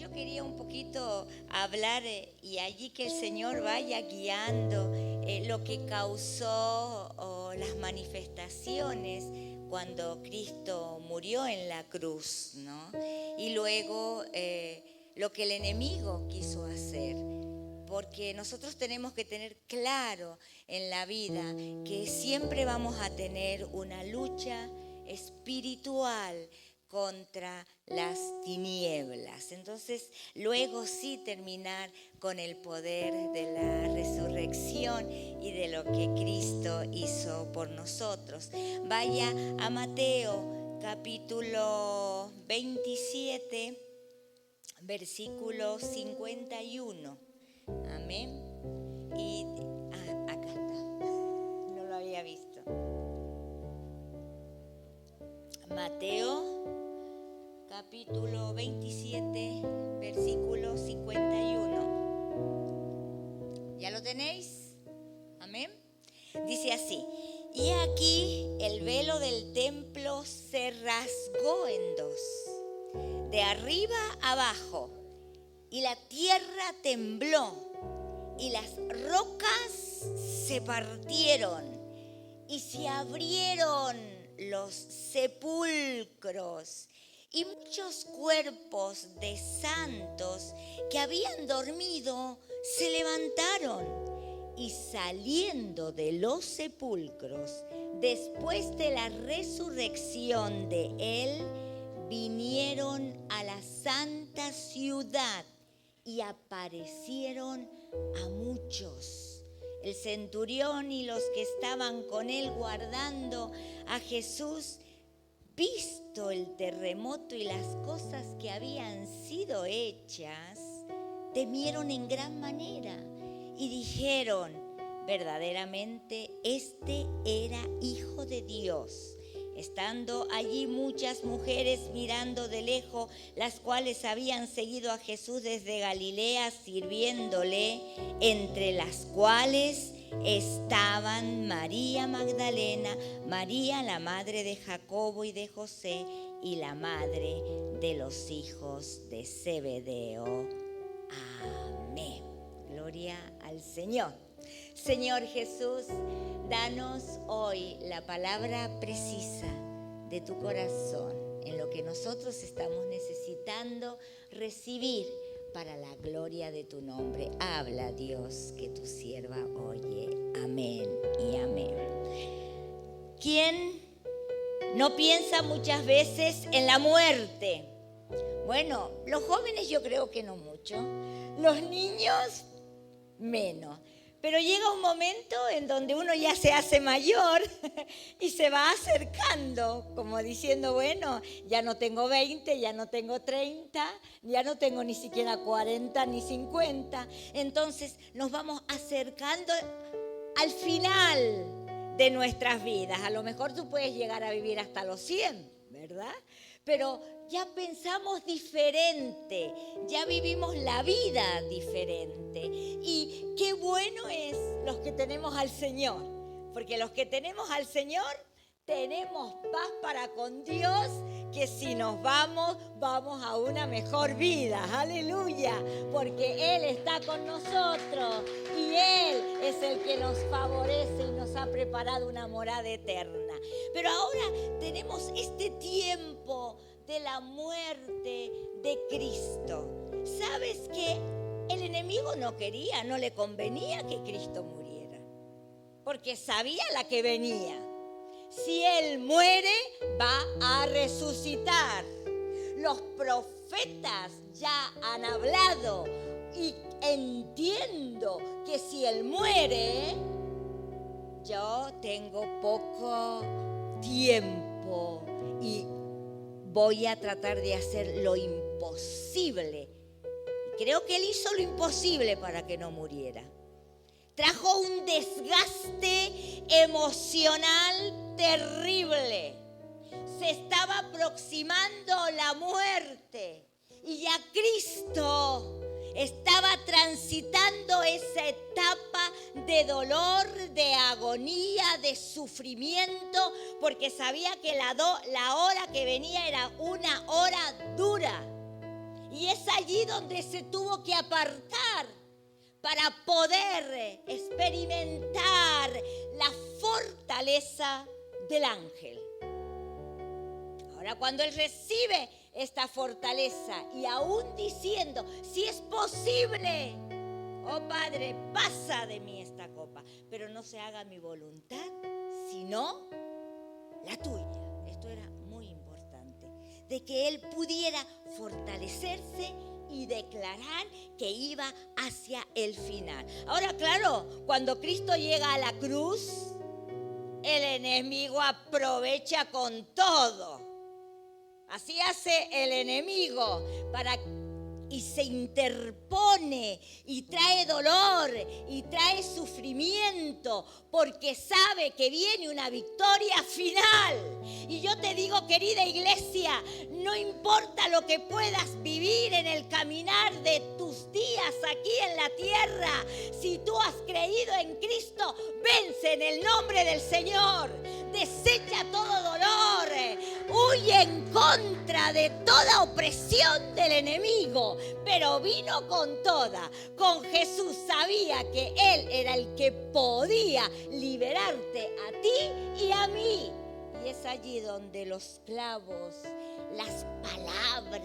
Yo quería un poquito hablar y allí que el Señor vaya guiando lo que causó las manifestaciones cuando Cristo murió en la cruz, ¿no? Y luego lo que el enemigo quiso hacer. Porque nosotros tenemos que tener claro en la vida que siempre vamos a tener una lucha espiritual contra las tinieblas. Entonces, luego sí terminar con el poder de la resurrección y de lo que Cristo hizo por nosotros. Vaya a Mateo capítulo 27, versículo 51. Amén. Y acá está. No lo había visto. Mateo capítulo 27, versículo 51. ¿Ya lo tenéis? Amén. Dice así: y aquí el velo del templo se rasgó en dos, de arriba abajo, y la tierra tembló, y las rocas se partieron, y se abrieron los sepulcros, y muchos cuerpos de santos que habían dormido se levantaron, y saliendo de los sepulcros, después de la resurrección de él, vinieron a la santa ciudad y aparecieron a muchos. El centurión y los que estaban con él guardando a Jesús, visto el terremoto y las cosas que habían sido hechas, temieron en gran manera y dijeron: verdaderamente este era Hijo de Dios. Estando allí muchas mujeres mirando de lejos, las cuales habían seguido a Jesús desde Galilea sirviéndole, entre las cuales estaban María Magdalena, María la madre de Jacobo y de José, y la madre de los hijos de Zebedeo. Amén. Gloria al Señor. Señor Jesús, danos hoy la palabra precisa de tu corazón en lo que nosotros estamos necesitando recibir para la gloria de tu nombre. Habla, Dios, que tu sierva oye. Amén y amén. ¿Quién no piensa muchas veces en la muerte? Bueno, los jóvenes yo creo que no mucho, los niños menos. Pero llega un momento en donde uno ya se hace mayor y se va acercando, como diciendo, bueno, ya no tengo 20, ya no tengo 30, ya no tengo ni siquiera 40 ni 50. Entonces nos vamos acercando al final de nuestras vidas. A lo mejor tú puedes llegar a vivir hasta los 100, ¿verdad? Pero ya pensamos diferente, ya vivimos la vida diferente. Y qué bueno es los que tenemos al Señor, porque los que tenemos al Señor tenemos paz para con Dios, que si nos vamos a una mejor vida. Aleluya, porque Él está con nosotros y Él es el que nos favorece y nos ha preparado una morada eterna. Pero ahora tenemos este tiempo de la muerte de Cristo. ¿Sabes que el enemigo no quería, no le convenía que Cristo muriera? Porque sabía la que venía. Si Él muere, va a resucitar. Los profetas ya han hablado y entiendo que si Él muere, yo tengo poco tiempo y voy a tratar de hacer lo imposible. Creo que Él hizo lo imposible para que no muriera. Trajo un desgaste emocional terrible. Se estaba aproximando la muerte y ya Cristo estaba transitando esa etapa de dolor, de agonía, de sufrimiento, porque sabía que la hora que venía era una hora dura. Y esa allí donde se tuvo que apartar para poder experimentar la fortaleza del ángel. Ahora, cuando él recibe esta fortaleza y aún diciendo, si es posible, oh Padre, pasa de mí esta copa, pero no se haga mi voluntad, sino la tuya. Esto era muy importante, de que él pudiera fortalecerse y declarar que iba hacia el final. Ahora, claro, cuando Cristo llega a la cruz, el enemigo aprovecha con todo. Así hace el enemigo y se interpone y trae dolor y trae sufrimiento porque sabe que viene una victoria final. Y yo te digo, querida iglesia, no importa lo que puedas vivir en el caminar de tus días aquí en la tierra, si tú has creído en Cristo, vence en el nombre del Señor. Desecha todo dolor, huye en contra de toda opresión del enemigo, pero vino con toda. Con Jesús sabía que Él era el que podía liberarte a ti y a mí. Y es allí donde los clavos, las palabras,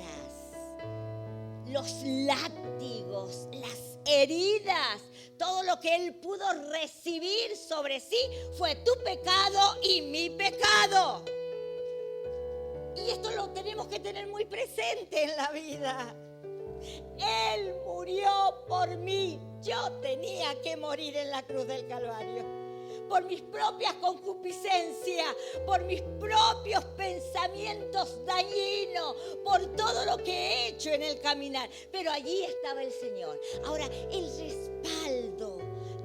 los látigos, las heridas, todo lo que él pudo recibir sobre sí fue tu pecado y mi pecado. Y esto lo tenemos que tener muy presente en la vida. Él murió por mí. Yo tenía que morir en la cruz del Calvario. Por mis propias concupiscencias, por mis propios pensamientos dañinos, por todo lo que he hecho en el caminar. Pero allí estaba el Señor. Ahora, el respaldo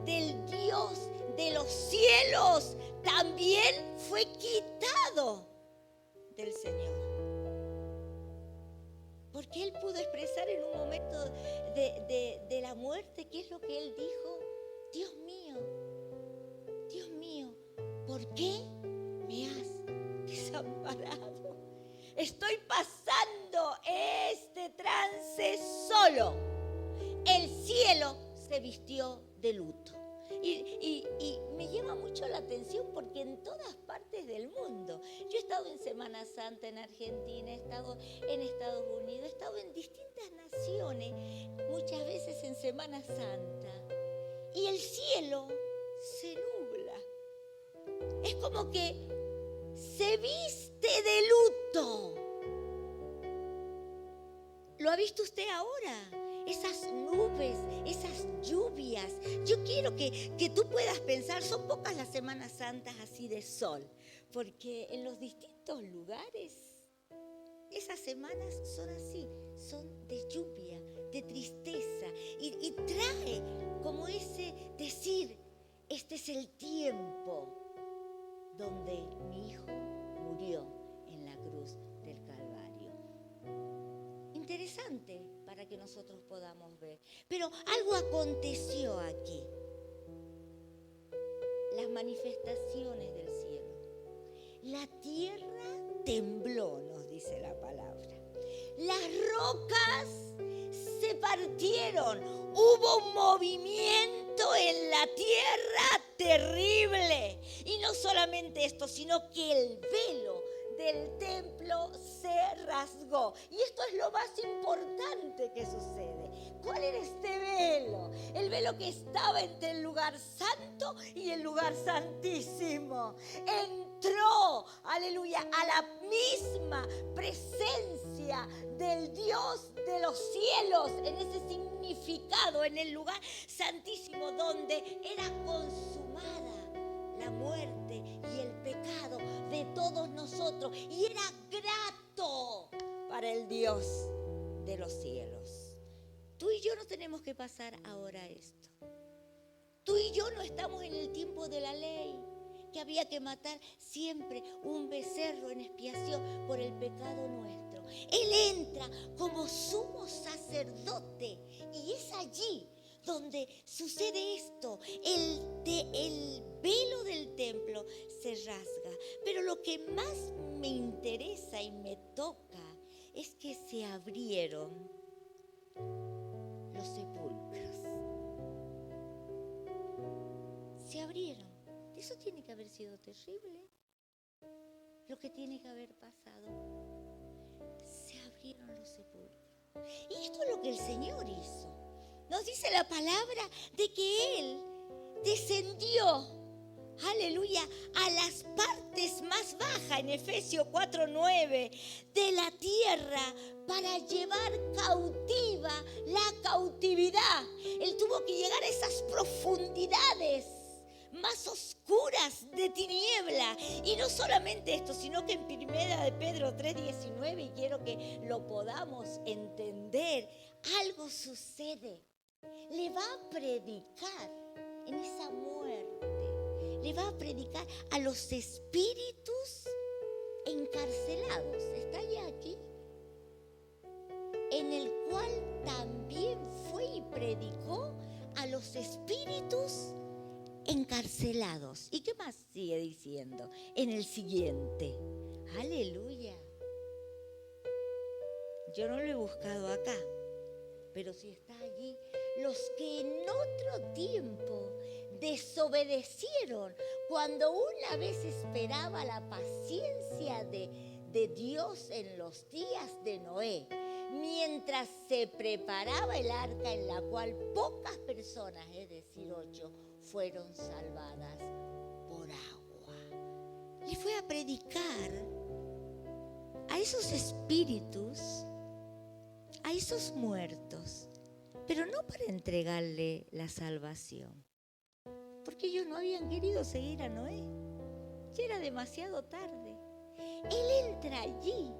del Dios de los cielos también fue quitado del Señor. Porque Él pudo expresar en un momento de la muerte, ¿qué es lo que Él dijo? Dios mío, ¿por qué me has desamparado? Estoy pasando este trance solo. El cielo se vistió de luto. Y me llama mucho la atención porque en todas partes del mundo, yo he estado en Semana Santa en Argentina, he estado en Estados Unidos, he estado en distintas naciones, muchas veces en Semana Santa, y el cielo se nubla. Es como que se viste de luto. ¿Lo ha visto usted ahora? Esas nubes, esas lluvias. Yo quiero que tú puedas pensar, son pocas las Semanas Santas así de sol, porque en los distintos lugares esas semanas son así, son de lluvia, de tristeza, y trae como ese decir, este es el tiempo donde mi hijo murió en la cruz del Calvario. Interesante para que nosotros podamos ver. Pero algo aconteció aquí. Las manifestaciones del cielo. La tierra tembló, nos dice la palabra. Las rocas se partieron. Hubo un movimiento en la tierra terrible. Y no solamente esto, sino que el velo del templo se rasgó. Y esto es lo más importante que sucede. ¿Cuál era este velo? El velo que estaba entre el lugar santo y el lugar santísimo. Entró, aleluya, a la misma presencia del Dios de los cielos, en ese significado, en el lugar santísimo donde era consumada la muerte y el pecado de todos nosotros, y era grato para el Dios de los cielos. Tú y yo no tenemos que pasar ahora esto. Tú y yo no estamos en el tiempo de la ley, que había que matar siempre un becerro en expiación por el pecado nuestro. Él entra como sumo sacerdote, y es allí donde sucede esto. El velo del templo se rasga. Pero lo que más me interesa y me toca es que se abrieron abrieron. Eso tiene que haber sido terrible. Lo que tiene que haber pasado. Se abrieron los sepulcros. Y esto es lo que el Señor hizo. Nos dice la palabra de que Él descendió, aleluya, a las partes más bajas, en Efesios 4:9, de la tierra para llevar cautiva la cautividad. Él tuvo que llegar a esas profundidades más oscuras de tiniebla. Y no solamente esto, sino que en 1 de Pedro 3:19, y quiero que lo podamos entender, algo sucede. Le va a predicar en esa muerte, le va a predicar a los espíritus encarcelados. ¿Está ya aquí? En el cual también fue y predicó a los espíritus encarcelados. ¿Y qué más sigue diciendo? En el siguiente. Aleluya. Yo no lo he buscado acá, pero si está allí. Los que en otro tiempo desobedecieron, cuando una vez esperaba la paciencia de Dios en los días de Noé, mientras se preparaba el arca en la cual pocas personas, es decir, 8, fueron salvadas por agua. Le fue a predicar a esos espíritus, a esos muertos, pero no para entregarle la salvación, porque ellos no habían querido seguir a Noé. Ya era demasiado tarde. Él entra allí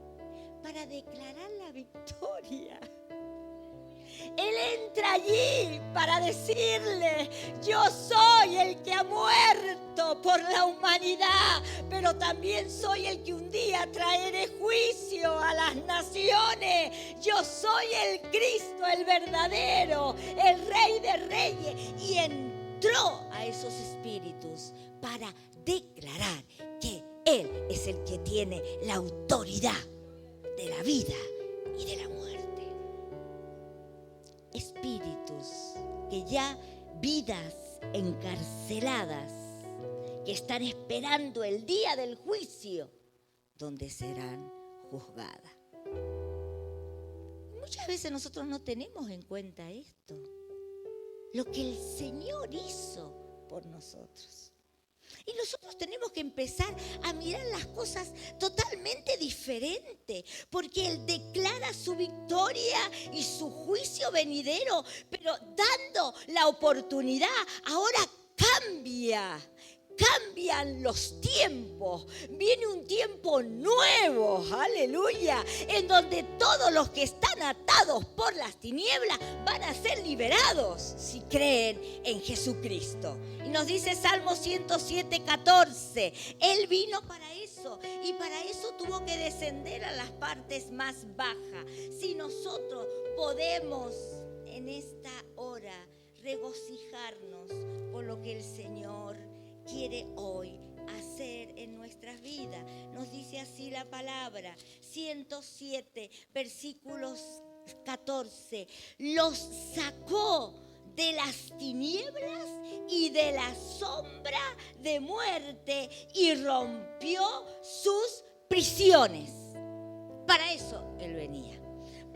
para declarar la victoria. Él entra allí para decirle: yo soy el que ha muerto por la humanidad, pero también soy el que un día traeré juicio a las naciones. Yo soy el Cristo, el verdadero, el Rey de Reyes. Y entró a esos espíritus para declarar que Él es el que tiene la autoridad de la vida y de la muerte. Espíritus que ya, vidas encarceladas, que están esperando el día del juicio, donde serán juzgadas. Muchas veces nosotros no tenemos en cuenta esto, lo que el Señor hizo por nosotros. Y nosotros tenemos que empezar a mirar las cosas totalmente diferente, porque Él declara su victoria y su juicio venidero, pero dando la oportunidad, ahora cambian los tiempos. Viene un tiempo nuevo, aleluya, en donde todos los que están atados por las tinieblas van a ser liberados si creen en Jesucristo. Y nos dice Salmo 107:14, Él vino para eso, y para eso tuvo que descender a las partes más bajas. Si nosotros podemos en esta hora regocijarnos por lo que el Señor quiere hoy hacer en nuestras vidas. Nos dice así la palabra, 107, versículos 14. Los sacó de las tinieblas y de la sombra de muerte y rompió sus prisiones. Para eso Él venía,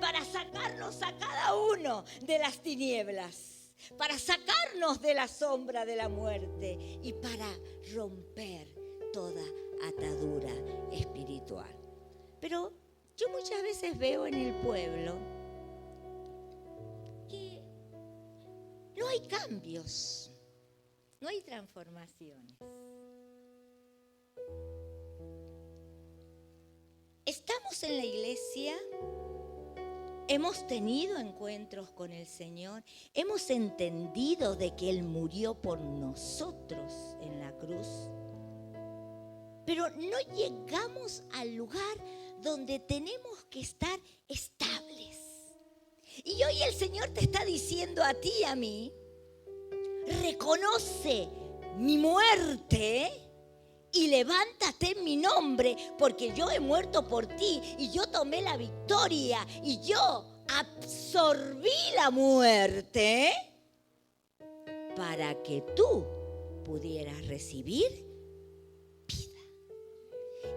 para sacarnos a cada uno de las tinieblas, para sacarnos de la sombra de la muerte y para romper toda atadura espiritual. Pero yo muchas veces veo en el pueblo que no hay cambios, no hay transformaciones. Estamos en la iglesia, hemos tenido encuentros con el Señor, hemos entendido de que Él murió por nosotros en la cruz, pero no llegamos al lugar donde tenemos que estar estables. Y hoy el Señor te está diciendo a ti y a mí: reconoce mi muerte y levántate en mi nombre, porque yo he muerto por ti y yo tomé la victoria y yo absorbí la muerte para que tú pudieras recibir vida.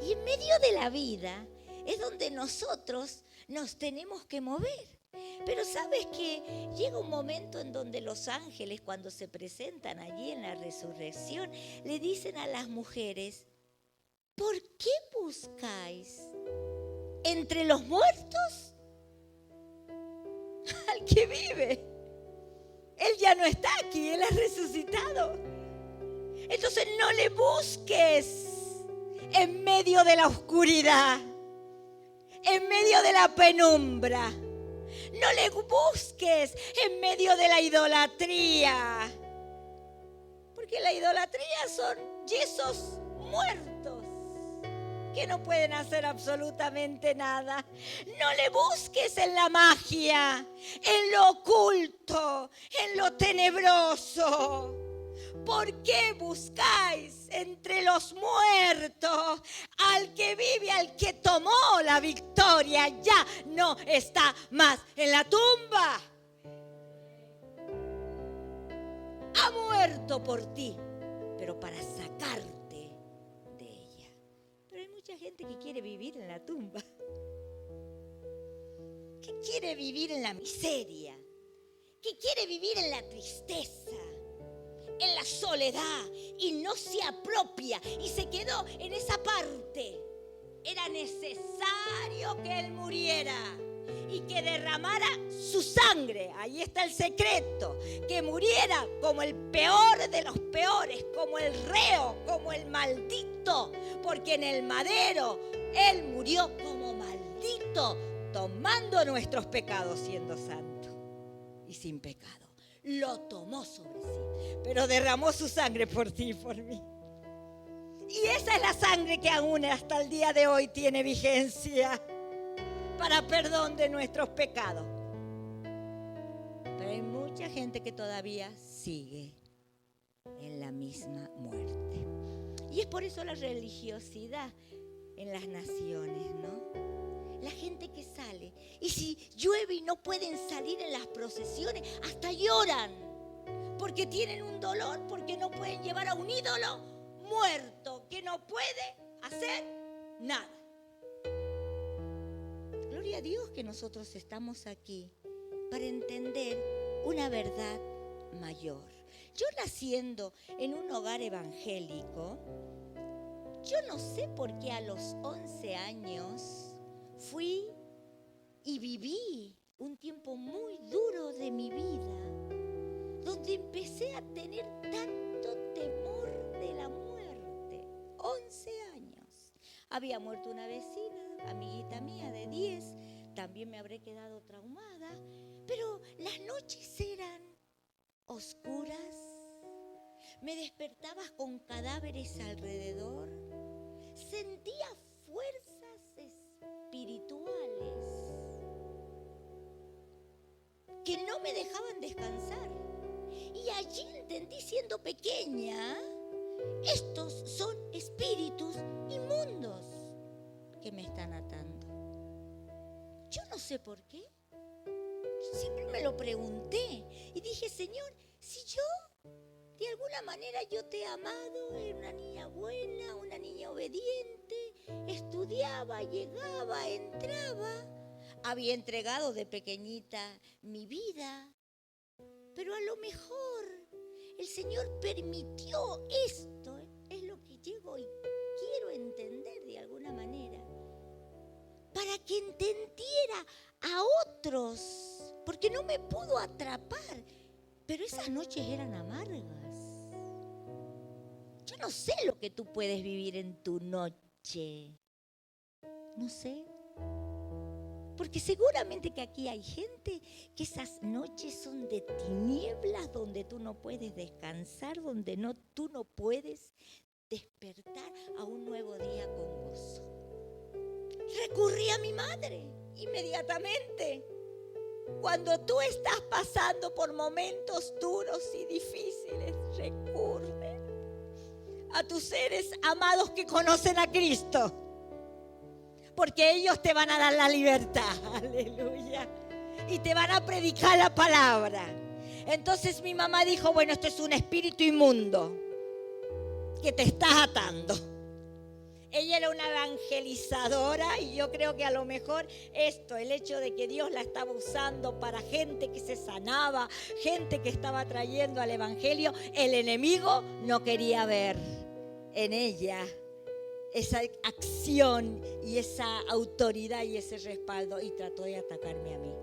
Y en medio de la vida es donde nosotros nos tenemos que mover. Pero sabes que llega un momento en donde los ángeles, cuando se presentan allí en la resurrección, le dicen a las mujeres: ¿por qué buscáis entre los muertos al que vive? Él ya no está aquí, Él ha resucitado. Entonces no le busques en medio de la oscuridad, en medio de la penumbra. No le busques en medio de la idolatría. Porque la idolatría son yesos muertos que no pueden hacer absolutamente nada. No le busques en la magia, en lo oculto, en lo tenebroso. ¿Por qué buscáis entre los muertos al que vive, al que tomó la victoria? Ya no está más en la tumba. Ha muerto por ti, pero para sacarte de ella. Pero hay mucha gente que quiere vivir en la tumba, que quiere vivir en la miseria, que quiere vivir en la tristeza, en la soledad, y no se apropia y se quedó en esa parte. Era necesario que Él muriera y que derramara su sangre. Ahí está el secreto, que muriera como el peor de los peores, como el reo, como el maldito, porque en el madero Él murió como maldito, tomando nuestros pecados, siendo santo y sin pecado. Lo tomó sobre sí, pero derramó su sangre por ti y por mí. Y esa es la sangre que aún hasta el día de hoy tiene vigencia para perdón de nuestros pecados. Pero hay mucha gente que todavía sigue en la misma muerte. Y es por eso la religiosidad en las naciones, ¿no? La gente que sale, y si llueve y no pueden salir en las procesiones, hasta lloran, porque tienen un dolor, porque no pueden llevar a un ídolo muerto, que no puede hacer nada. Gloria a Dios que nosotros estamos aquí para entender una verdad mayor. Yo, naciendo en un hogar evangélico, yo no sé por qué a los 11 años fui y viví un tiempo muy duro de mi vida, donde empecé a tener tanto temor de la muerte. 11 años. Había muerto una vecina, amiguita mía de 10, también me habré quedado traumada, pero las noches eran oscuras, me despertaba con cadáveres alrededor, sentía fuerzas espirituales que no me dejaban descansar. Y allí entendí, siendo pequeña, estos son espíritus inmundos que me están atando. Yo no sé por qué. Yo siempre me lo pregunté y dije: Señor, si yo de alguna manera yo te he amado, era una niña buena, una niña obediente, estudiaba, llegaba, entraba, había entregado de pequeñita mi vida, pero a lo mejor el Señor permitió esto, es lo que llego y quiero entender de alguna manera, para que entendiera a otros, porque no me pudo atrapar, pero esas noches eran amargas. Yo no sé lo que tú puedes vivir en tu noche, no sé, porque seguramente que aquí hay gente que esas noches son de tinieblas, donde tú no puedes descansar, donde tú no puedes despertar a un nuevo día con gozo. Recurrí a mi madre inmediatamente. Cuando tú estás pasando por momentos duros y difíciles, recurre a tus seres amados que conocen a Cristo, porque ellos te van a dar la libertad, aleluya, y te van a predicar la palabra. Entonces mi mamá dijo: bueno, esto es un espíritu inmundo, que te estás atando. Ella era una evangelizadora y yo creo que a lo mejor el hecho de que Dios la estaba usando para gente que se sanaba, gente que estaba trayendo al evangelio, el enemigo no quería ver en ella esa acción y esa autoridad y ese respaldo y trató de atacarme a mí.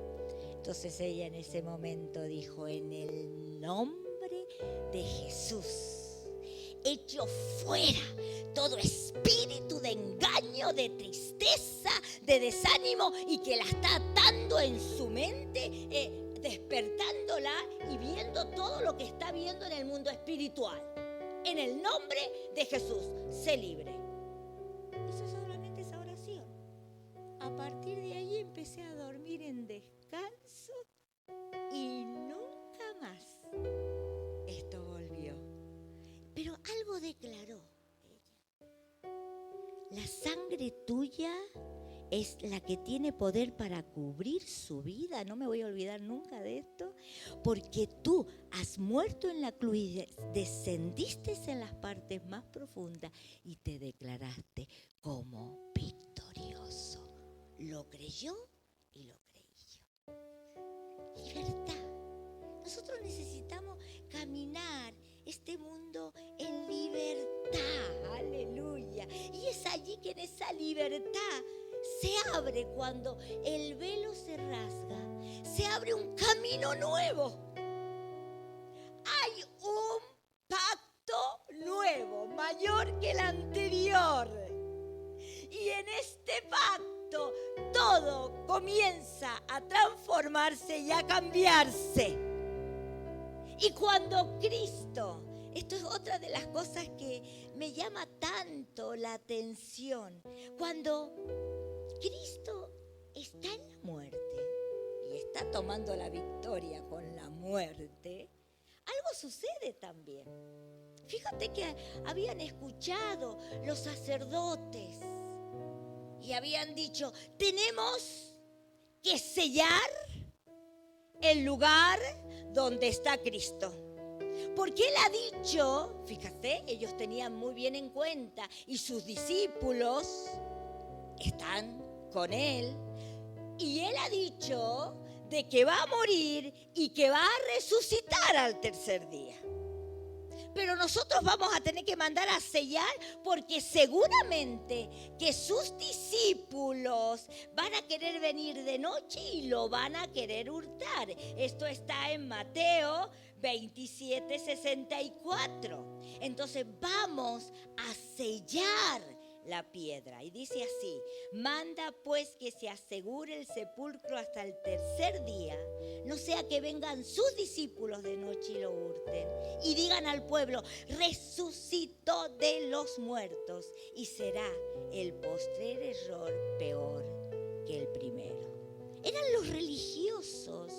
Entonces ella en ese momento dijo: en el nombre de Jesús, echo fuera todo espíritu de engaño, de tristeza, de desánimo y que la está atando en su mente, despertándola y viendo todo lo que está viendo en el mundo espiritual. En el nombre de Jesús, sé libre. Hizo solamente esa oración. A partir de ahí empecé a dormir en descanso y nunca más esto volvió. Pero algo declaró ella: la sangre tuya es la que tiene poder para cubrir su vida. No me voy a olvidar nunca de esto, porque tú has muerto en la cruz y descendiste en las partes más profundas y te declaraste como victorioso. Lo creyó y lo creí yo. Libertad. Nosotros necesitamos caminar este mundo en libertad, aleluya. Y es allí que en esa libertad se abre, cuando el velo se rasga, se abre un camino nuevo. Hay un pacto nuevo, mayor que el anterior. Y en este pacto todo comienza a transformarse y a cambiarse. Y cuando Cristo, esto es otra de las cosas que me llama tanto la atención, cuando Cristo está en la muerte y está tomando la victoria con la muerte, algo sucede también. Fíjate que habían escuchado los sacerdotes y habían dicho: tenemos que sellar el lugar donde está Cristo. Porque Él ha dicho, fíjate, ellos tenían muy bien en cuenta y sus discípulos están con Él. Y Él ha dicho de que va a morir y que va a resucitar al tercer día. Pero nosotros vamos a tener que mandar a sellar, porque seguramente que sus discípulos van a querer venir de noche y lo van a querer hurtar. Esto está en Mateo 27:64. Entonces vamos a sellar la piedra. Y dice así: manda pues que se asegure el sepulcro hasta el tercer día, no sea que vengan sus discípulos de noche y lo hurten y digan al pueblo: resucitó de los muertos, y será el postrer error peor que el primero. Eran los religiosos,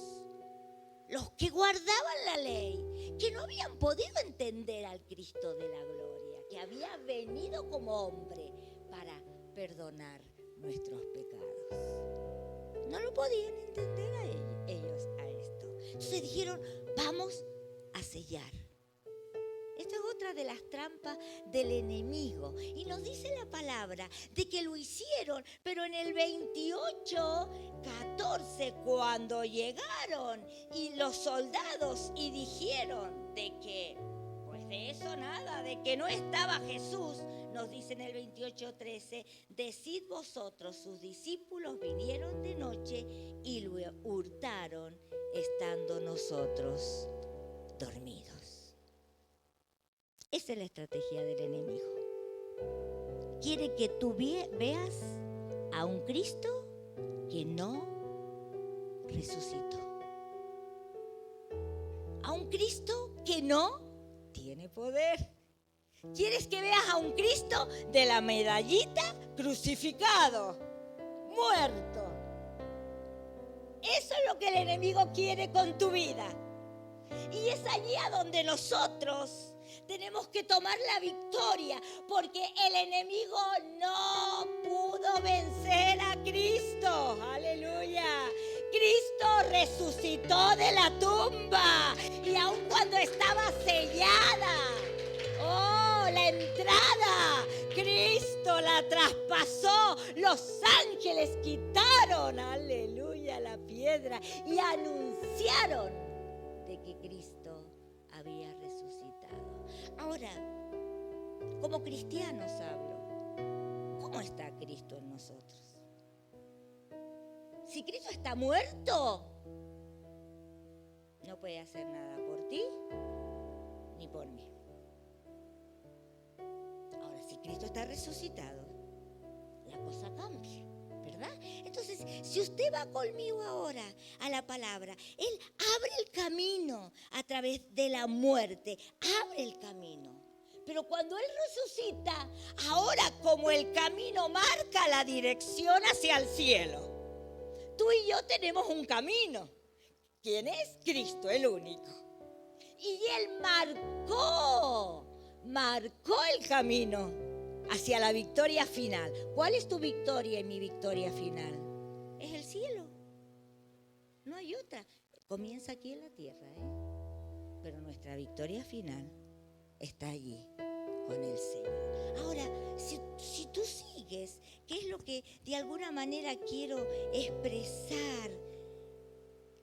los que guardaban la ley, que no habían podido entender al Cristo de la gloria, que había venido como hombre para perdonar nuestros pecados. No lo podían entender a ellos a esto. Entonces dijeron: vamos a sellar. Esto es otra de las trampas del enemigo. Y nos dice la palabra de que lo hicieron, pero en el 28:14, cuando llegaron y los soldados y dijeron de que, pues de eso nada, de que no estaba Jesús, nos dice en el 28:13: decid vosotros, sus discípulos vinieron de noche y lo hurtaron estando nosotros dormidos. Esa es la estrategia del enemigo. Quiere que tú veas a un Cristo que no resucitó, a un Cristo que no tiene poder. ¿Quieres que veas a un Cristo de la medallita, crucificado, muerto? Eso es lo que el enemigo quiere con tu vida. Y es allí a donde nosotros tenemos que tomar la victoria, porque el enemigo no pudo vencer a Cristo. ¡Aleluya! Cristo resucitó de la tumba, y aun cuando estaba sellada, la la entrada. Cristo la traspasó. Los ángeles quitaron, aleluya, la piedra y anunciaron de que Cristo había resucitado. Ahora, como cristianos hablo, ¿cómo está Cristo en nosotros? Si Cristo está muerto, no puede hacer nada por ti ni por mí. Ahora, si Cristo está resucitado, la cosa cambia, ¿verdad? Entonces, si usted va conmigo ahora a la palabra, Él abre el camino a través de la muerte, abre el camino. Pero cuando Él resucita, ahora como el camino marca la dirección hacia el cielo, tú y yo tenemos un camino. ¿Quién es? Cristo, el único. Y Él marcó el camino hacia la victoria final. ¿Cuál es tu victoria y mi victoria final? Es el cielo. No hay otra. Comienza aquí en la tierra, pero nuestra victoria final está allí con el Señor. Ahora, si tú sigues, ¿qué es lo que de alguna manera quiero expresar?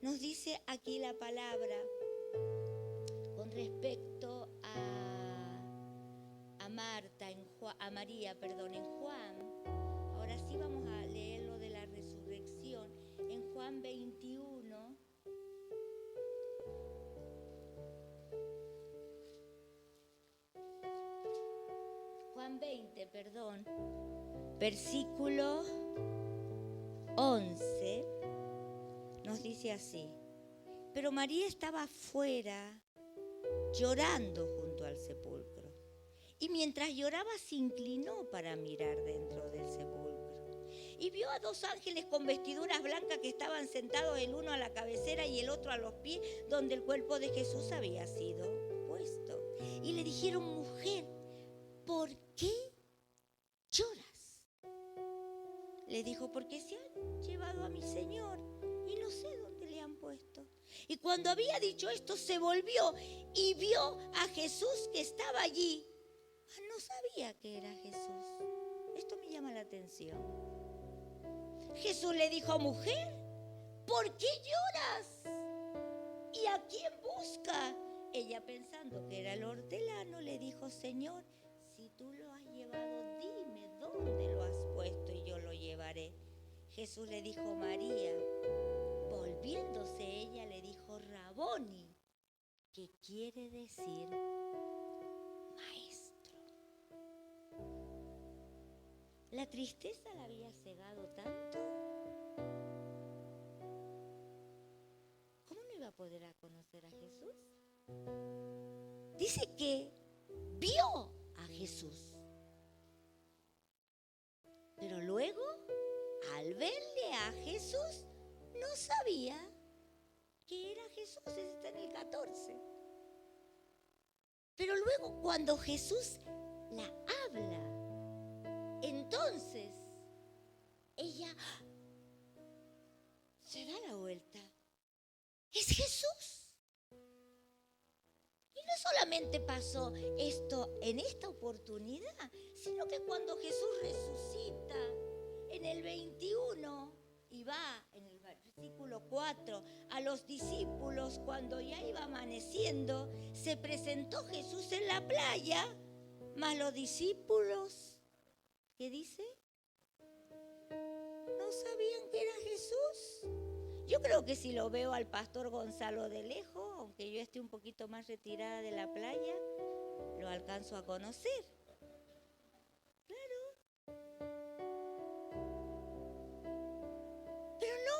Nos dice aquí la palabra con respecto a Marta, a María, en Juan. Ahora sí vamos a leer lo de la resurrección. En Juan 21. Juan 20, versículo 11, nos dice así: pero María estaba afuera llorando junto al sepulcro, y mientras lloraba se inclinó para mirar dentro del sepulcro, y vio a dos ángeles con vestiduras blancas que estaban sentados, el uno a la cabecera y el otro a los pies, donde el cuerpo de Jesús había sido puesto. Y le dijeron: mujer, ¿por qué lloras? Le dijo: porque se han llevado a mi Señor y no sé dónde le han puesto. Y cuando había dicho esto, se volvió y vio a Jesús que estaba allí. No sabía que era Jesús. Esto me llama la atención. Jesús le dijo: mujer, ¿por qué lloras? ¿Y a quién busca? Ella, pensando que era el hortelano, le dijo: Señor, si tú lo has llevado, dime dónde lo has puesto y yo lo llevaré. Jesús le dijo: María. Volviéndose ella le dijo: Raboni, que quiere decir maestro. La tristeza la había cegado tanto. ¿Cómo no iba a poder conocer a Jesús? Dice que vio a Jesús. Pero luego, al verle a Jesús, no sabía que era Jesús. Eso está en el 14. Pero luego, cuando Jesús la habla, entonces ella se da la vuelta. Es Jesús. Y no solamente pasó esto en esta oportunidad, sino que cuando Jesús resucita en el 21 y va en el versículo 4 a los discípulos, cuando ya iba amaneciendo, se presentó Jesús en la playa, mas los discípulos, ¿qué dice? No sabían que era Jesús. Yo creo que si lo veo al pastor Gonzalo de lejos, aunque yo esté un poquito más retirada de la playa, lo alcanzo a conocer. Claro. Pero no,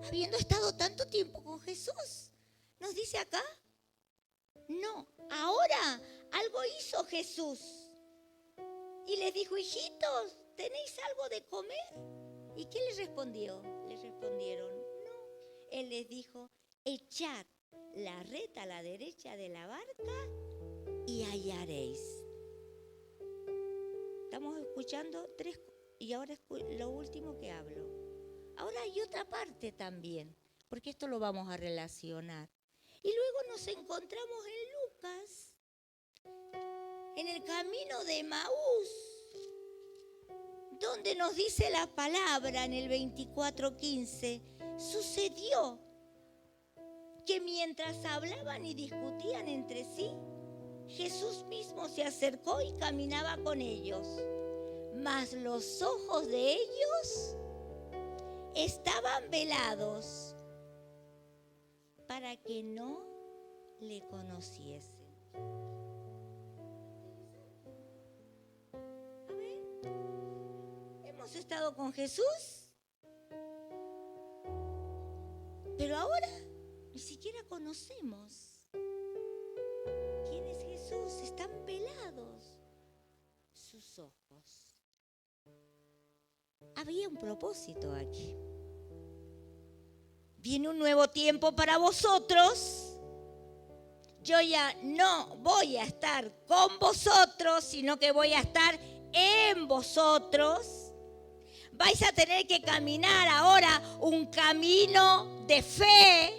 habiendo estado tanto tiempo con Jesús, nos dice acá, no, ahora algo hizo Jesús. Y les dijo: hijitos, ¿tenéis algo de comer? ¿Y qué les respondió? Les respondieron: Él les dijo: echad la red a la derecha de la barca y hallaréis. Estamos escuchando tres, y ahora lo último que hablo. Ahora hay otra parte también, porque esto lo vamos a relacionar. Y luego nos encontramos en Lucas, en el camino de Emaús, donde nos dice la palabra en el 24:15, sucedió que mientras hablaban y discutían entre sí, Jesús mismo se acercó y caminaba con ellos, mas los ojos de ellos estaban velados para que no le conociesen. A ver, hemos estado con Jesús, pero ahora ni siquiera conocemos quién es Jesús. Están velados sus ojos. Había un propósito aquí. Viene un nuevo tiempo para vosotros. Yo ya no voy a estar con vosotros, sino que voy a estar en vosotros. Vais a tener que caminar ahora un camino de fe.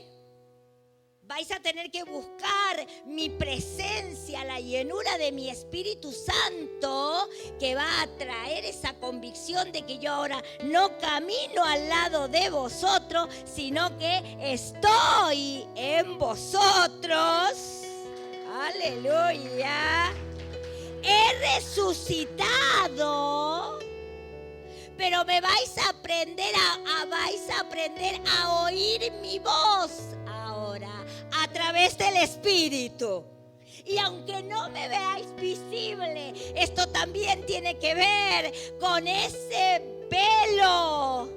Vais a tener que buscar mi presencia, la llenura de mi Espíritu Santo, que va a traer esa convicción de que yo ahora no camino al lado de vosotros, sino que estoy en vosotros. Aleluya. He resucitado, pero me vais a aprender a oír mi voz ahora a través del Espíritu. Y aunque no me veáis visible, esto también tiene que ver con ese velo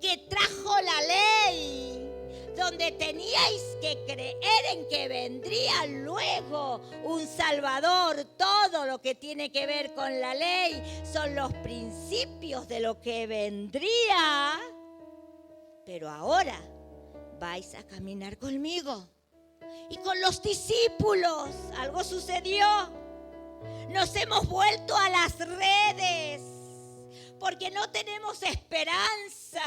que trajo la ley, donde teníais que creer en que vendría luego un Salvador. Todo lo que tiene que ver con la ley son los principios de lo que vendría. Pero ahora vais a caminar conmigo y con los discípulos. Algo sucedió. Nos hemos vuelto a las redes porque no tenemos esperanza,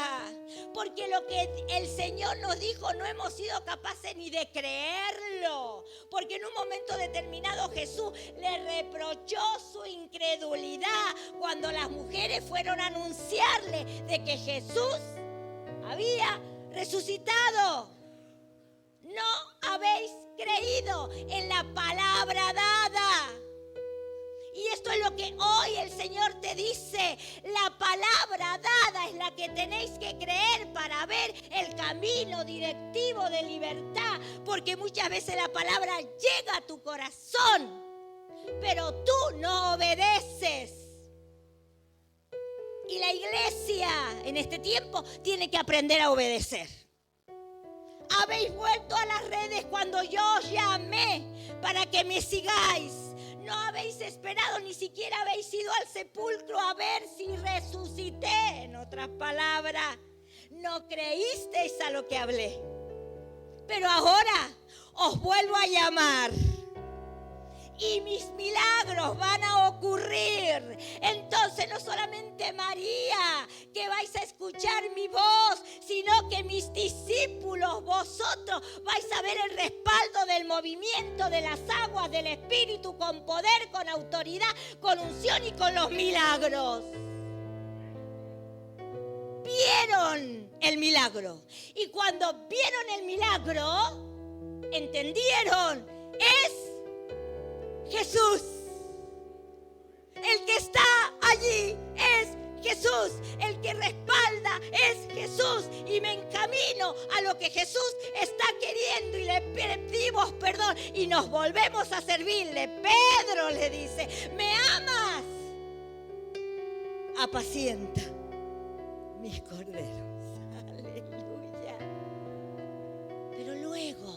porque lo que el Señor nos dijo no hemos sido capaces ni de creerlo, porque en un momento determinado Jesús le reprochó su incredulidad cuando las mujeres fueron a anunciarle de que Jesús había resucitado. No habéis creído en la palabra dada. Y esto es lo que hoy el Señor te dice. La palabra dada es la que tenéis que creer para ver el camino directivo de libertad. Porque muchas veces la palabra llega a tu corazón, pero tú no obedeces. Y la iglesia en este tiempo tiene que aprender a obedecer. Habéis vuelto a las redes cuando yo os llamé para que me sigáis. No habéis esperado, ni siquiera habéis ido al sepulcro a ver si resucité. En otras palabras, no creísteis a lo que hablé. Pero ahora os vuelvo a llamar. Y mis milagros van a ocurrir. Entonces no solamente María, que vais a escuchar mi voz, sino que mis discípulos, vosotros, vais a ver el respaldo del movimiento de las aguas del Espíritu con poder, con autoridad, con unción y con los milagros. Vieron el milagro. Y cuando vieron el milagro, entendieron, es Jesús. El que está allí es Jesús. El que respalda es Jesús. Y me encamino a lo que Jesús está queriendo y le pedimos perdón y nos volvemos a servirle. Pedro le dice: ¿me amas? Apacienta mis corderos. Aleluya. Pero luego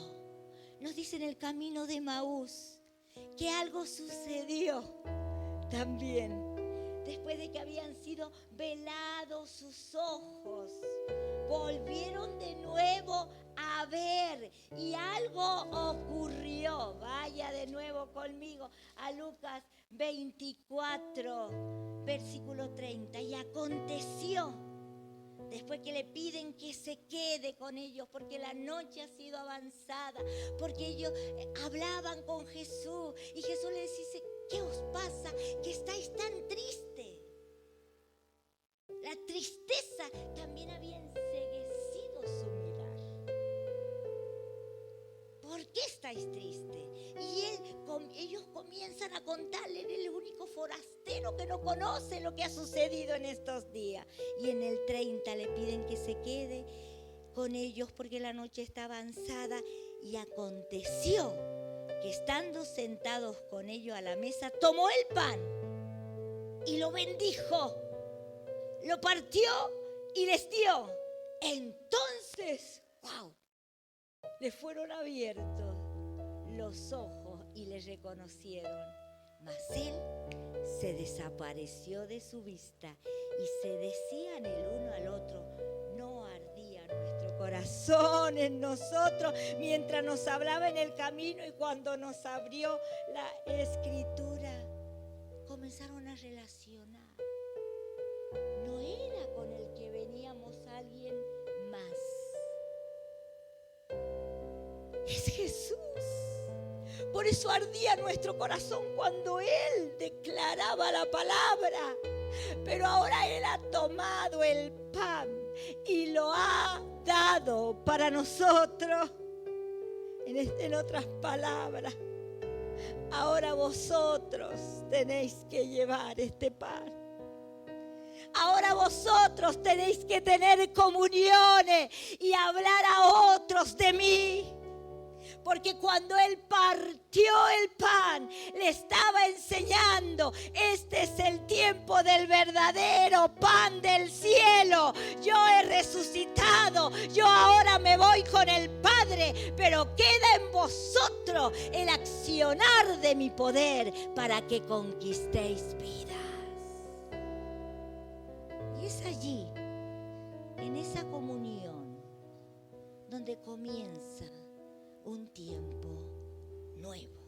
nos dice en el camino de Emaús que algo sucedió también. Después de que habían sido velados sus ojos, volvieron de nuevo a ver y algo ocurrió. Vaya de nuevo conmigo a Lucas 24, versículo 30. Y aconteció Después que le piden que se quede con ellos porque la noche ha sido avanzada, porque ellos hablaban con Jesús y Jesús les dice, ¿qué os pasa? Que estáis tan tristes. La tristeza también había enceguecido su mirar. ¿Por qué estáis tristes? Y ellos comienzan a contarle, él es el único forastero que no conoce lo que ha sucedido en estos días. Y en el 30 le piden que se quede con ellos porque la noche está avanzada. Y aconteció que estando sentados con ellos a la mesa, tomó el pan y lo bendijo, lo partió y les dio. Entonces, ¡wow!, le fueron abiertos los ojos y le reconocieron. Mas él se desapareció de su vista y se decían el uno al otro, no ardía nuestro corazón en nosotros mientras nos hablaba en el camino y cuando nos abrió la escritura. Comenzaron a relacionar. No era con el que veníamos alguien más. Es Jesús. Por eso ardía nuestro corazón cuando Él declaraba la palabra. Pero ahora Él ha tomado el pan y lo ha dado para nosotros. En otras palabras, ahora vosotros tenéis que llevar este pan. Ahora vosotros tenéis que tener comuniones y hablar a otros de mí. Porque cuando Él partió el pan, le estaba enseñando, este es el tiempo del verdadero pan del cielo. Yo he resucitado, yo ahora me voy con el Padre, pero queda en vosotros el accionar de mi poder para que conquistéis vidas. Y es allí, en esa comunión, donde comienza un tiempo nuevo.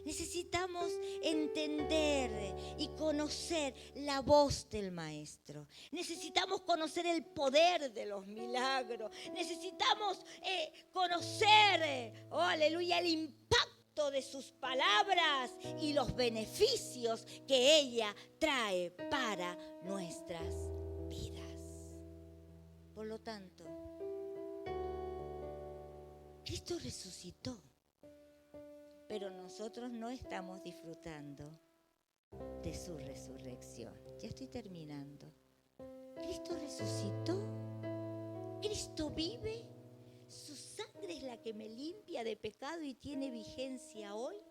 Necesitamos entender y conocer la voz del Maestro. Necesitamos conocer el poder de los milagros. Necesitamos conocer, oh aleluya, el impacto de sus palabras y los beneficios que ella trae para nuestras vidas. Por lo tanto, Cristo resucitó, pero nosotros no estamos disfrutando de su resurrección. Ya estoy terminando. Cristo resucitó, Cristo vive, su sangre es la que me limpia de pecado y tiene vigencia hoy,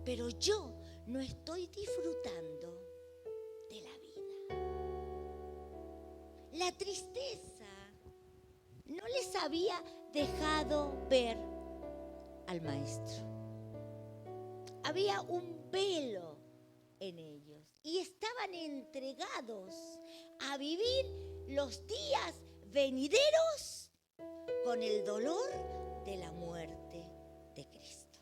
pero yo no estoy disfrutando de la vida. La tristeza no les había dejado ver al Maestro. Había un velo en ellos y estaban entregados a vivir los días venideros con el dolor de la muerte de Cristo.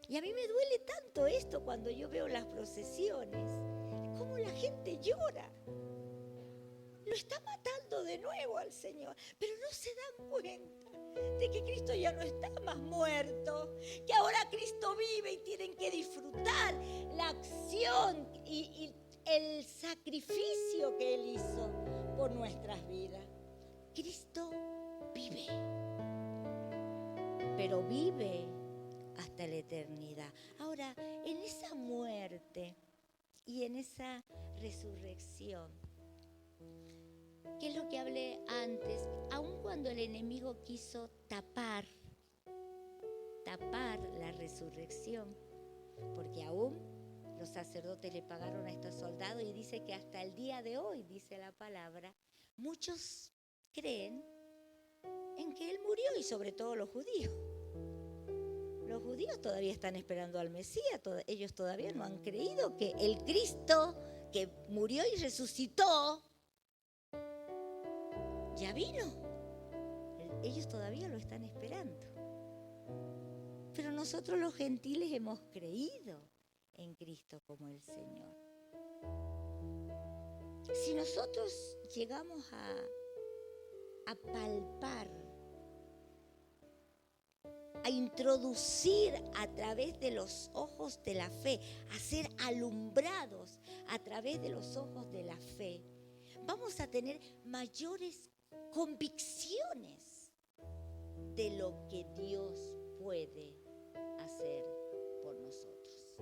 Y a mí me duele tanto esto cuando yo veo las procesiones, cómo la gente llora. Lo está matando de nuevo al Señor, pero no se dan cuenta de que Cristo ya no está más muerto, que ahora Cristo vive y tienen que disfrutar la acción y el sacrificio que Él hizo por nuestras vidas. Cristo vive, pero vive hasta la eternidad. Ahora, en esa muerte y en esa resurrección, ¿qué es lo que hablé antes? Aun cuando el enemigo quiso tapar la resurrección, porque aún los sacerdotes le pagaron a estos soldados y dice que hasta el día de hoy, dice la palabra, muchos creen en que Él murió y sobre todo los judíos. Los judíos todavía están esperando al Mesías, ellos todavía no han creído que el Cristo que murió y resucitó ya vino. Ellos todavía lo están esperando. Pero nosotros los gentiles hemos creído en Cristo como el Señor. Si nosotros llegamos a palpar, a introducir a través de los ojos de la fe, a ser alumbrados a través de los ojos de la fe, vamos a tener mayores convicciones de lo que Dios puede hacer por nosotros.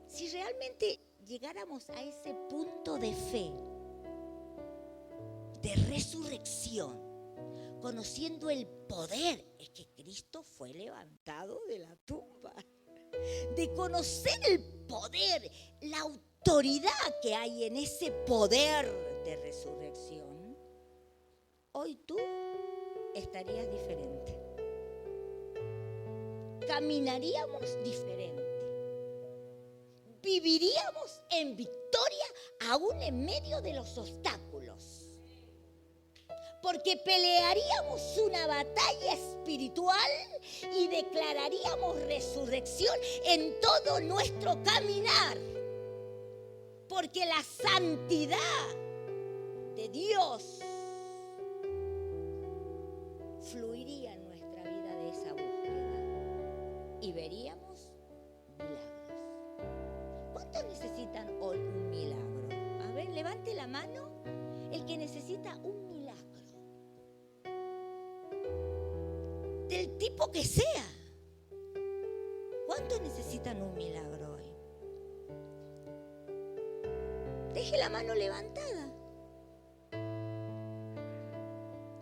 Si realmente llegáramos a ese punto de fe, de resurrección, conociendo el poder, es que Cristo fue levantado de la tumba, de conocer el poder, la autoridad que hay en ese poder de resurrección, hoy tú estarías diferente. Caminaríamos diferente. Viviríamos en victoria aún en medio de los obstáculos. Porque pelearíamos una batalla espiritual y declararíamos resurrección en todo nuestro caminar. Porque la santidad de Dios fluiría en nuestra vida de esa búsqueda y veríamos milagros. ¿Cuántos necesitan hoy un milagro? A ver, levante la mano el que necesita un milagro. Del tipo que sea. ¿Cuántos necesitan un milagro hoy? Deje la mano levantada.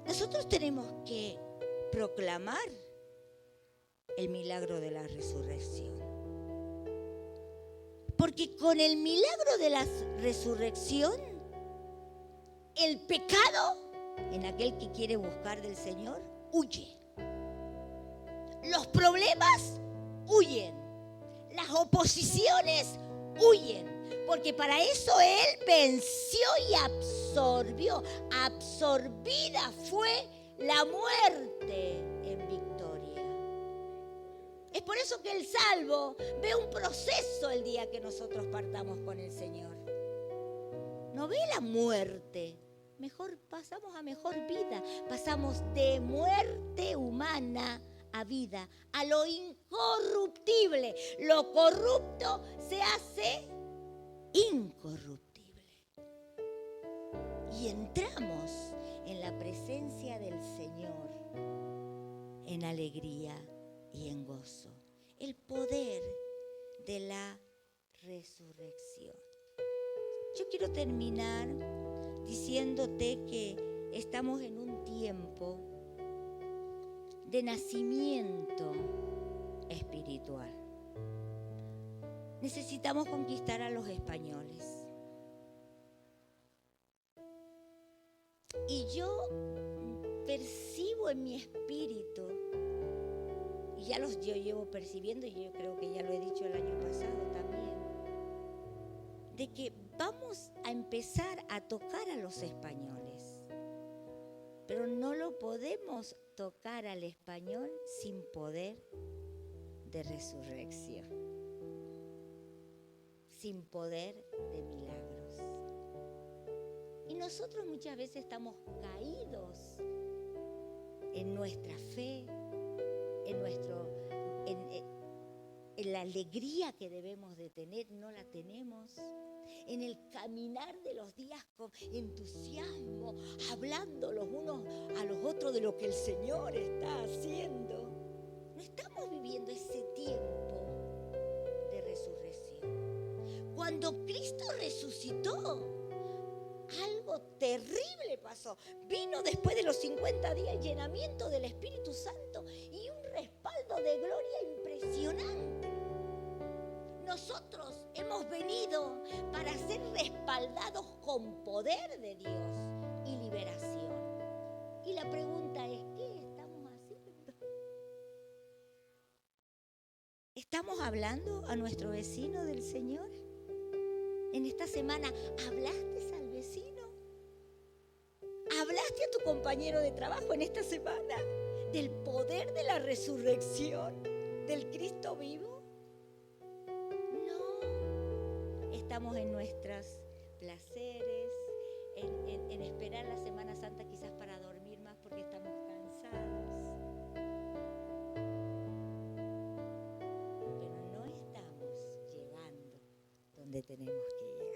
Nosotros tenemos que proclamar el milagro de la resurrección. Porque con el milagro de la resurrección, el pecado en aquel que quiere buscar del Señor huye. Los problemas huyen. Las oposiciones huyen. Porque para eso Él venció y absorbió. Absorbida fue la muerte en victoria. Es por eso que el salvo ve un proceso el día que nosotros partamos con el Señor. No ve la muerte. Mejor pasamos a mejor vida. Pasamos de muerte humana a vida, a lo incorruptible. Lo corrupto se hace incorruptible. Y entramos en la presencia del Señor en alegría y en gozo. El poder de la resurrección. Yo quiero terminar diciéndote que estamos en un tiempo de nacimiento espiritual. Necesitamos conquistar a los españoles. Y yo percibo en mi espíritu, y yo llevo percibiendo, y yo creo que ya lo he dicho el año pasado también, de que vamos a empezar a tocar a los españoles. Pero no lo podemos tocar al español sin poder de resurrección, sin poder de milagros. Y nosotros muchas veces estamos caídos en nuestra fe, en la alegría que debemos de tener, no la tenemos. En el caminar de los días con entusiasmo, hablando los unos a los otros de lo que el Señor está haciendo. No estamos viviendo ese tiempo de resurrección. Cuando Cristo resucitó, algo terrible pasó. Vino después de los 50 días el llenamiento del Espíritu Santo y un respaldo de gloria impresionante. Nosotros hemos venido para ser respaldados con poder de Dios y liberación. Y la pregunta es, ¿qué estamos haciendo? ¿Estamos hablando a nuestro vecino del Señor? En esta semana, ¿hablaste al vecino? ¿Hablaste a tu compañero de trabajo en esta semana del poder de la resurrección del Cristo vivo? Estamos en nuestras placeres, en esperar la Semana Santa quizás para dormir más porque estamos cansados. Pero no estamos llegando donde tenemos que llegar.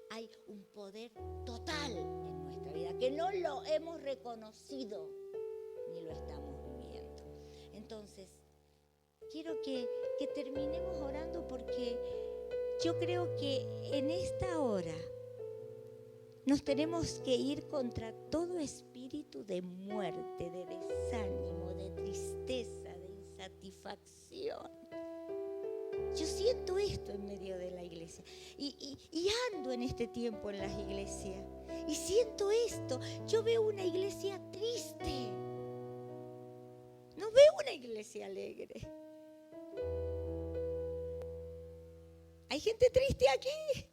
Hay un poder total en nuestra vida que no lo hemos reconocido ni lo estamos viviendo. Entonces, quiero que terminemos orando porque yo creo que en esta hora nos tenemos que ir contra todo espíritu de muerte, de desánimo, de tristeza, de insatisfacción. Yo siento esto en medio de la iglesia y ando en este tiempo en las iglesias y siento esto. Yo veo una iglesia triste, no veo una iglesia alegre. ¿Hay gente triste aquí?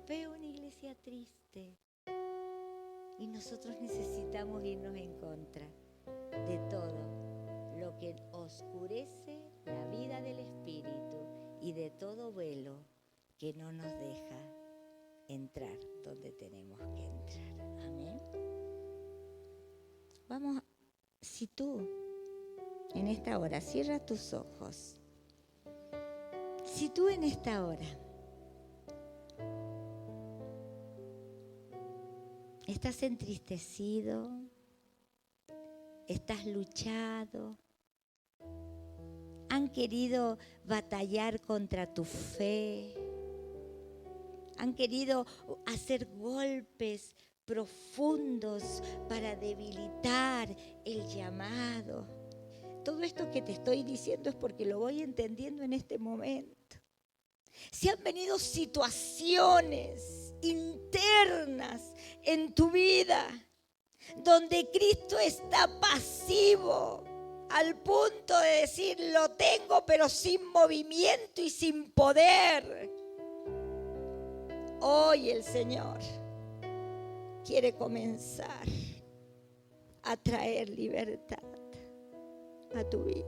Veo una iglesia triste y nosotros necesitamos irnos en contra de todo lo que oscurece la vida del espíritu y de todo velo que no nos deja entrar donde tenemos que entrar. Amén. Vamos, si tú en esta hora cierras tus ojos, si tú en esta hora estás entristecido, estás luchado, han querido batallar contra tu fe, han querido hacer golpes profundos para debilitar el llamado. Todo esto que te estoy diciendo es porque lo voy entendiendo en este momento. Si han venido situaciones internas en tu vida donde Cristo está pasivo al punto de decir lo tengo pero sin movimiento y sin poder, hoy el Señor quiere comenzar a traer libertad a tu vida.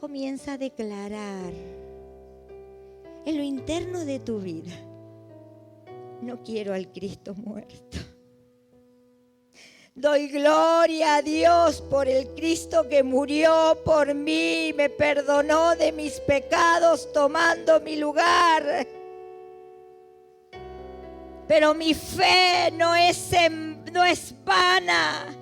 Comienza a declarar en lo interno de tu vida: no quiero al Cristo muerto. Doy gloria a Dios por el Cristo que murió por mí, me perdonó de mis pecados tomando mi lugar. Pero mi fe no es vana.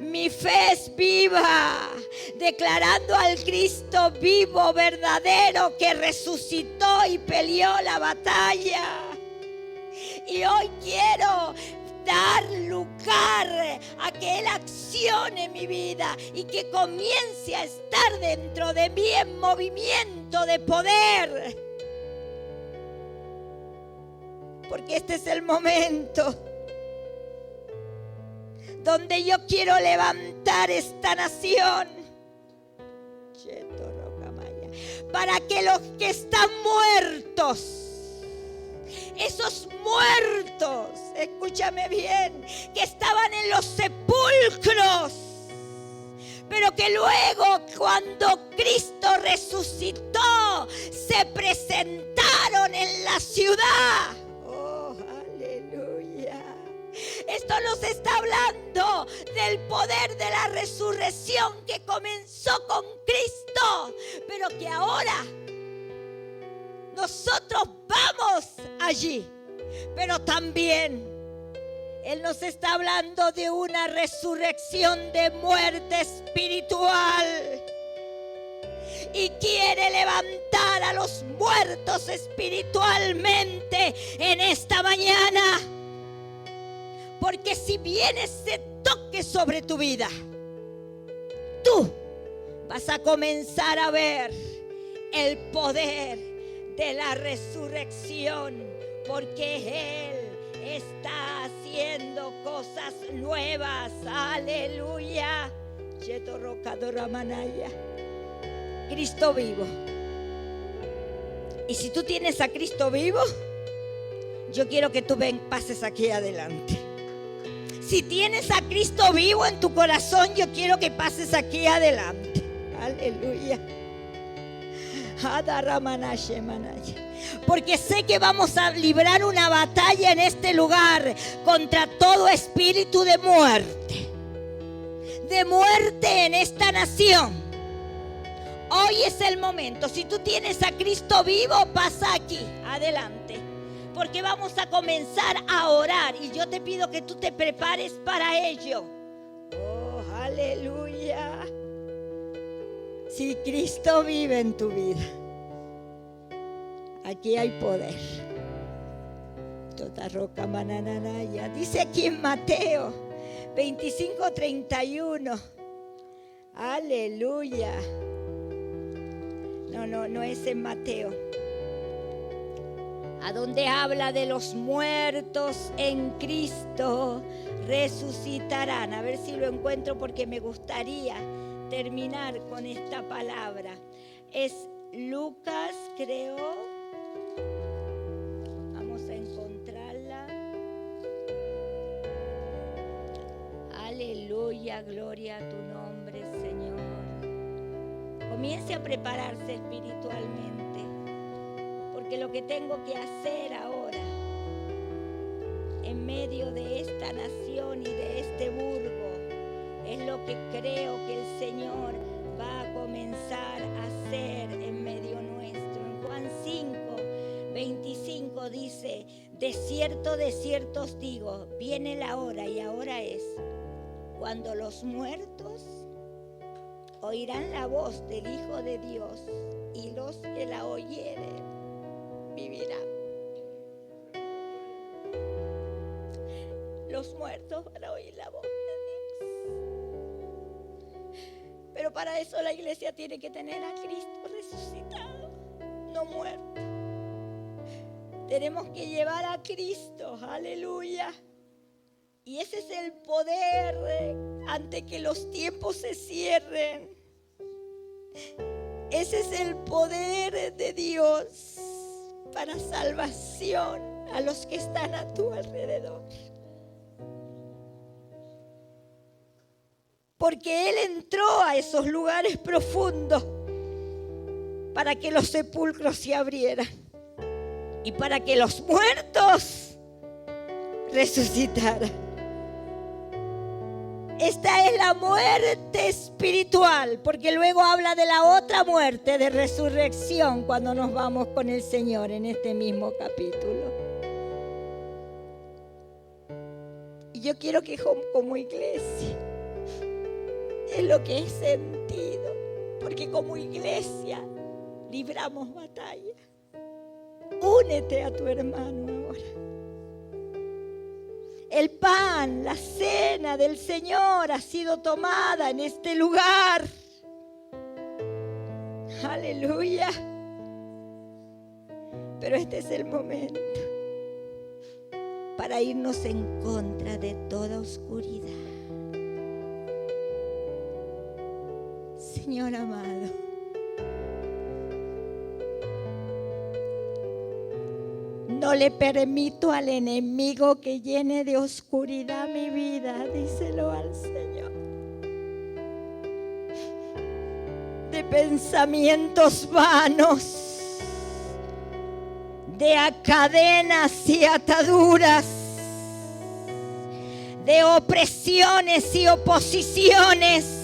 Mi fe es viva, declarando al Cristo vivo, verdadero, que resucitó y peleó la batalla. Y hoy quiero dar lugar a que Él accione mi vida y que comience a estar dentro de mí en movimiento de poder. Porque este es el momento donde yo quiero levantar esta nación para que los que están muertos, esos muertos, escúchame bien, que estaban en los sepulcros, pero que luego cuando Cristo resucitó se presentaron en la ciudad. Esto nos está hablando del poder de la resurrección que comenzó con Cristo, pero que ahora nosotros vamos allí. Pero también Él nos está hablando de una resurrección de muerte espiritual. Y quiere levantar a los muertos espiritualmente en esta mañana. Porque si viene ese toque sobre tu vida, tú vas a comenzar a ver el poder de la resurrección. Porque Él está haciendo cosas nuevas. Aleluya. Cristo vivo. Y si tú tienes a Cristo vivo, yo quiero que tú pases aquí adelante. Si tienes a Cristo vivo en tu corazón, yo quiero que pases aquí adelante. Aleluya. Porque sé que vamos a librar una batalla en este lugar contra todo espíritu de muerte en esta nación. Hoy es el momento. Si tú tienes a Cristo vivo, pasa aquí, adelante. Porque vamos a comenzar a orar y yo te pido que tú te prepares para ello. Oh, aleluya. Si Cristo vive en tu vida, aquí hay poder. Toda roca mananaya. Dice aquí en Mateo 25:31. Aleluya. No es en Mateo. A donde habla de los muertos en Cristo resucitarán. A ver si lo encuentro porque me gustaría terminar con esta palabra. Es Lucas, creo. Vamos a encontrarla. Aleluya, gloria a tu nombre, Señor. Comience a prepararse espiritualmente, porque lo que tengo que hacer ahora, en medio de esta nación y de este burgo, es lo que creo que el Señor va a comenzar a hacer en medio nuestro. En Juan 5:25 dice: de cierto os digo, viene la hora y ahora es, cuando los muertos oirán la voz del Hijo de Dios, y los que la oyeren vivirán. Los muertos van a oír la voz de Dios. Pero para eso la iglesia tiene que tener a Cristo resucitado, no muerto. Tenemos que llevar a Cristo, aleluya. Y ese es el poder ante que los tiempos se cierren. Ese es el poder de Dios para salvación a los que están a tu alrededor. Porque Él entró a esos lugares profundos para que los sepulcros se abrieran y para que los muertos resucitaran. Esta es la muerte espiritual, porque luego habla de la otra muerte, de resurrección, cuando nos vamos con el Señor en este mismo capítulo. Y yo quiero que como iglesia, es lo que he sentido, porque como iglesia libramos batalla. Únete a tu hermano ahora. El pan, la cena del Señor ha sido tomada en este lugar. Aleluya. Pero este es el momento para irnos en contra de toda oscuridad. Señor amado, no le permito al enemigo que llene de oscuridad mi vida, díselo al Señor. De pensamientos vanos, de cadenas y ataduras, de opresiones y oposiciones.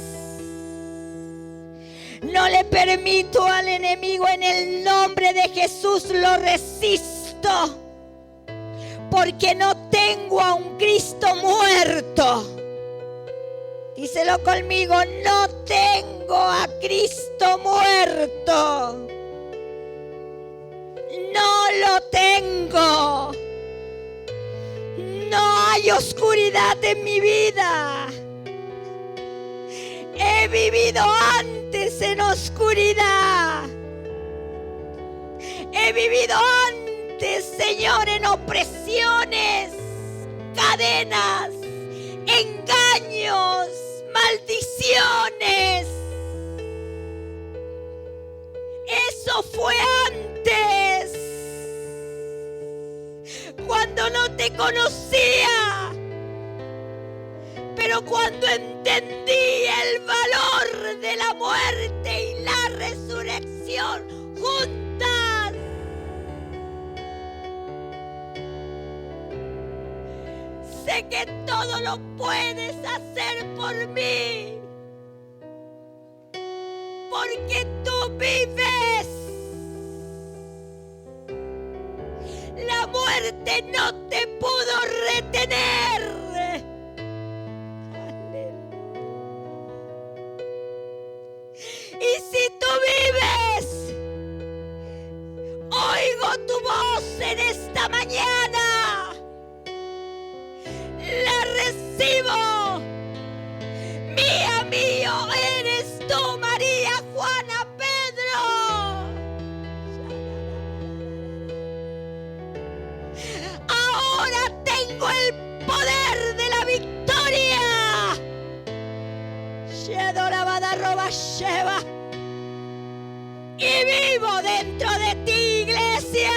No le permito al enemigo, en el nombre de Jesús lo resisto. Porque no tengo a un Cristo muerto. Díselo conmigo, no tengo a Cristo muerto. No lo tengo. No hay oscuridad en mi vida. He vivido antes en oscuridad. He vivido antes, Señor, en opresiones, cadenas, engaños, maldiciones. Eso fue antes, cuando no te conocía. Pero cuando entendí el valor de la muerte y la resurrección juntas, sé que todo lo puedes hacer por mí, porque tú vives. La muerte no te pudo retener. Y si tú vives, oigo tu voz en esta mañana. La recibo. Mía, mío eres tú, María, Juana, Pedro. Ahora tengo el poder de la victoria. Y vivo dentro de ti, iglesia.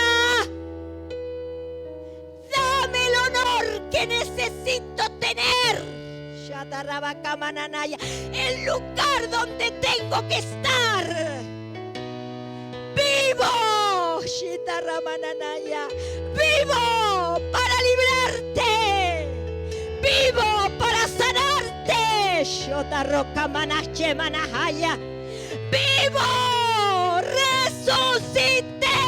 Dame el honor que necesito tener. El lugar donde tengo que estar. Vivo. Vivo para librarte. Vivo para sanarte. Vivo. Resucité.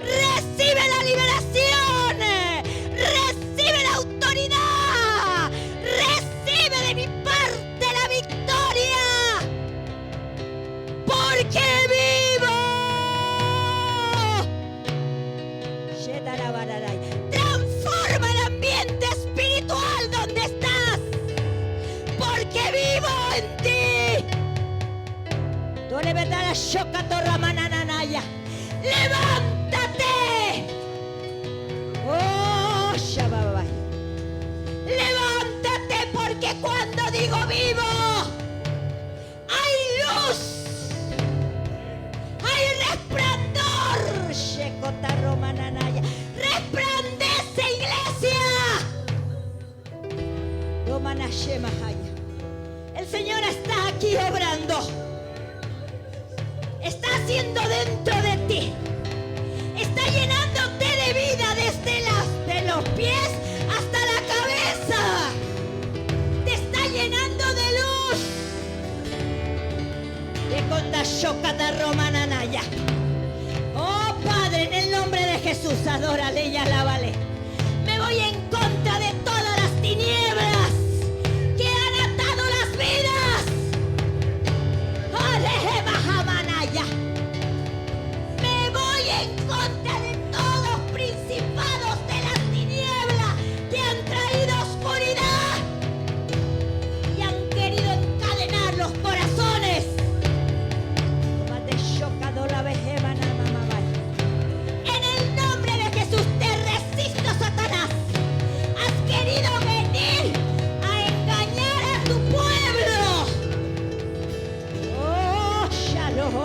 Recibe la liberación. Recibe la autoridad. Recibe de mi parte la victoria. Porque vivo. Transforma el ambiente espiritual donde estás. Porque vivo en ti. Levántate. Oh, Shabbat. Levántate, porque cuando digo vivo, hay luz, hay resplandor. Resplandece, iglesia. El Señor está aquí obrando. Está haciendo dentro de ti. Está llenándote de vida desde los pies hasta la cabeza. Te está llenando de luz. Oh Padre, en el nombre de Jesús, adórale y alábale. Me voy en contra de todas las tinieblas que han atado las vidas. Me voy en contra de todos principados de las tinieblas que han traído oscuridad y han querido encadenar los corazones. En el nombre de Jesús te resisto, Satanás. Has querido venir a engañar a tu pueblo. Oh, Shalom,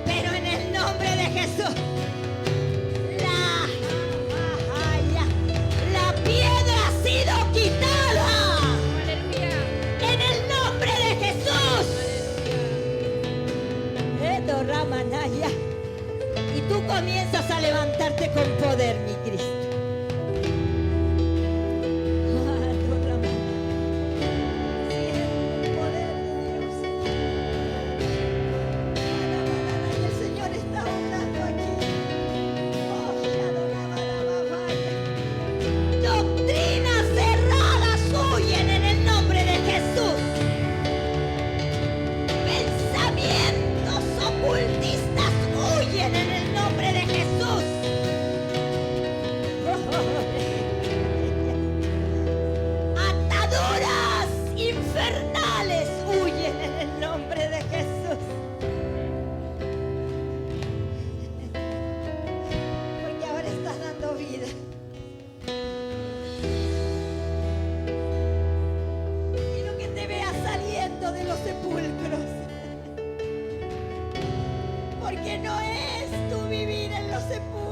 pero en el nombre de Jesús, la piedra ha sido quitada. En el nombre de Jesús. Y tú comienzas a levantarte con poder, mi Cristo. Doctrinas cerradas huyen en el nombre de Jesús. Pensamientos ocultistas huyen en el nombre de Jesús. Ataduras infernales huyen en el nombre de Jesús. Porque ahora estás dando vida. Quiero que te veas saliendo de los sepulcros. Porque no es tu vivir en los sepulcros.